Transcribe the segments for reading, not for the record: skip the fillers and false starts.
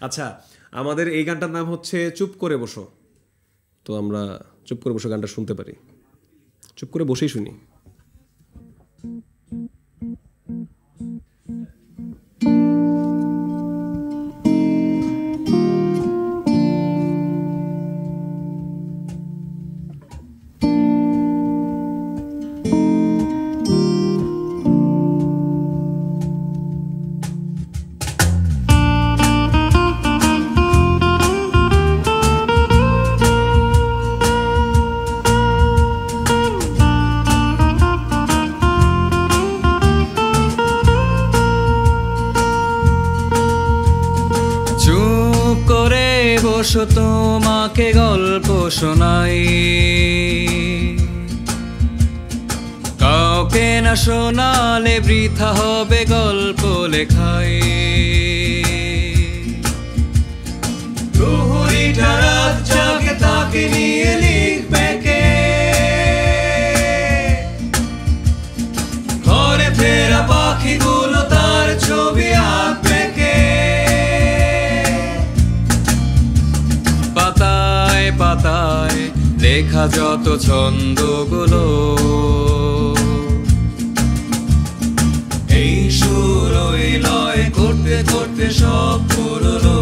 আচ্ছা, আমাদের এই গানটার নাম হচ্ছে চুপ করে বসো। তো আমরা চুপ করে বসো গানটা শুনতে পারি। চুপ করে বসেই শুনি। বসো তোমাকে গল্প শোনাই, কাউকে না শোনালে বৃথা হবে গল্প লেখাই। প্রহরীটা রাত জাগে তাকে নিয়ে লিখবে কে, ঘরে ফেরা পাখিগুলো তার ছবি আঁকবে কে। পাতায় পাতায় লেখা যত ছন্দগুলো, এই সুর ওই লয় করতে করতে সব পুরনো।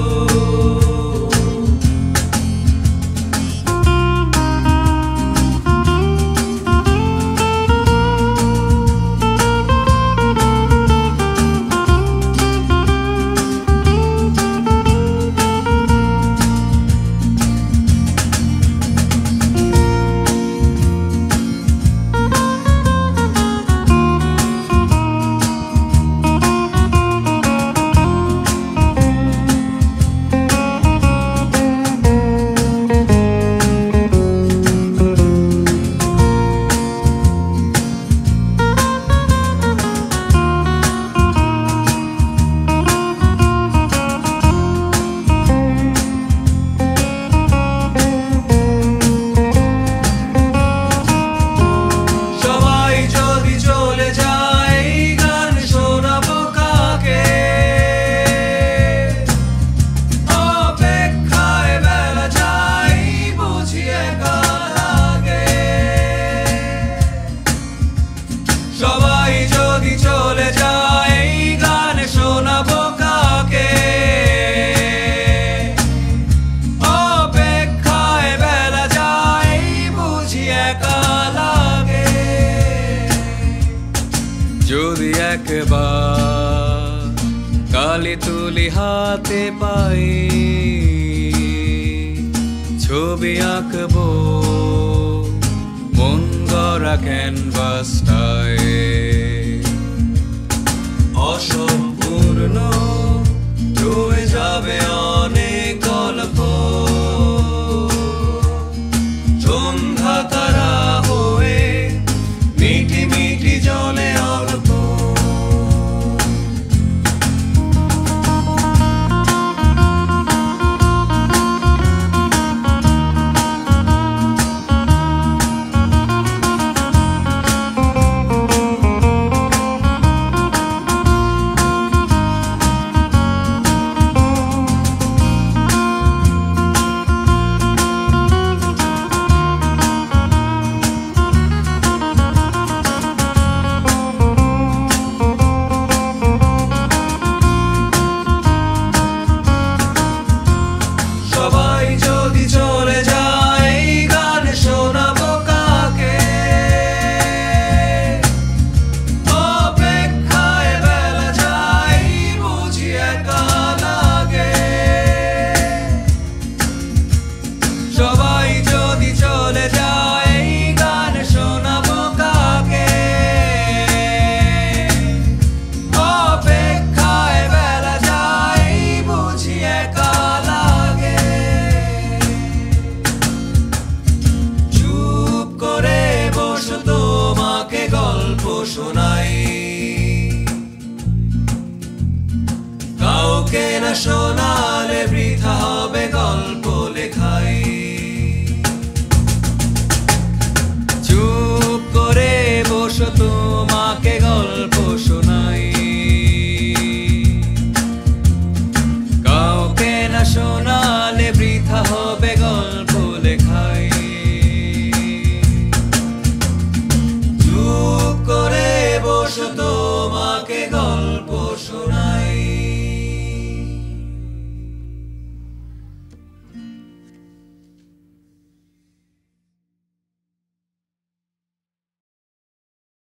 যদি একবার কালি তুলি হাতে পাই, ছবি আঁকবো মন গড়া ক্যানভাসটায়। অসম্পূর্ণ রয়ে যাবে অনেক গল্প, সন্ধ্যা তারা হয়ে মিটি মিটি জলে অল্প। কাউকে না শোনালে বৃথা হবে গল্প লেখাই। চুপ করে বসো তোমাকে গল্প শোনাই, কাউকে না শোনো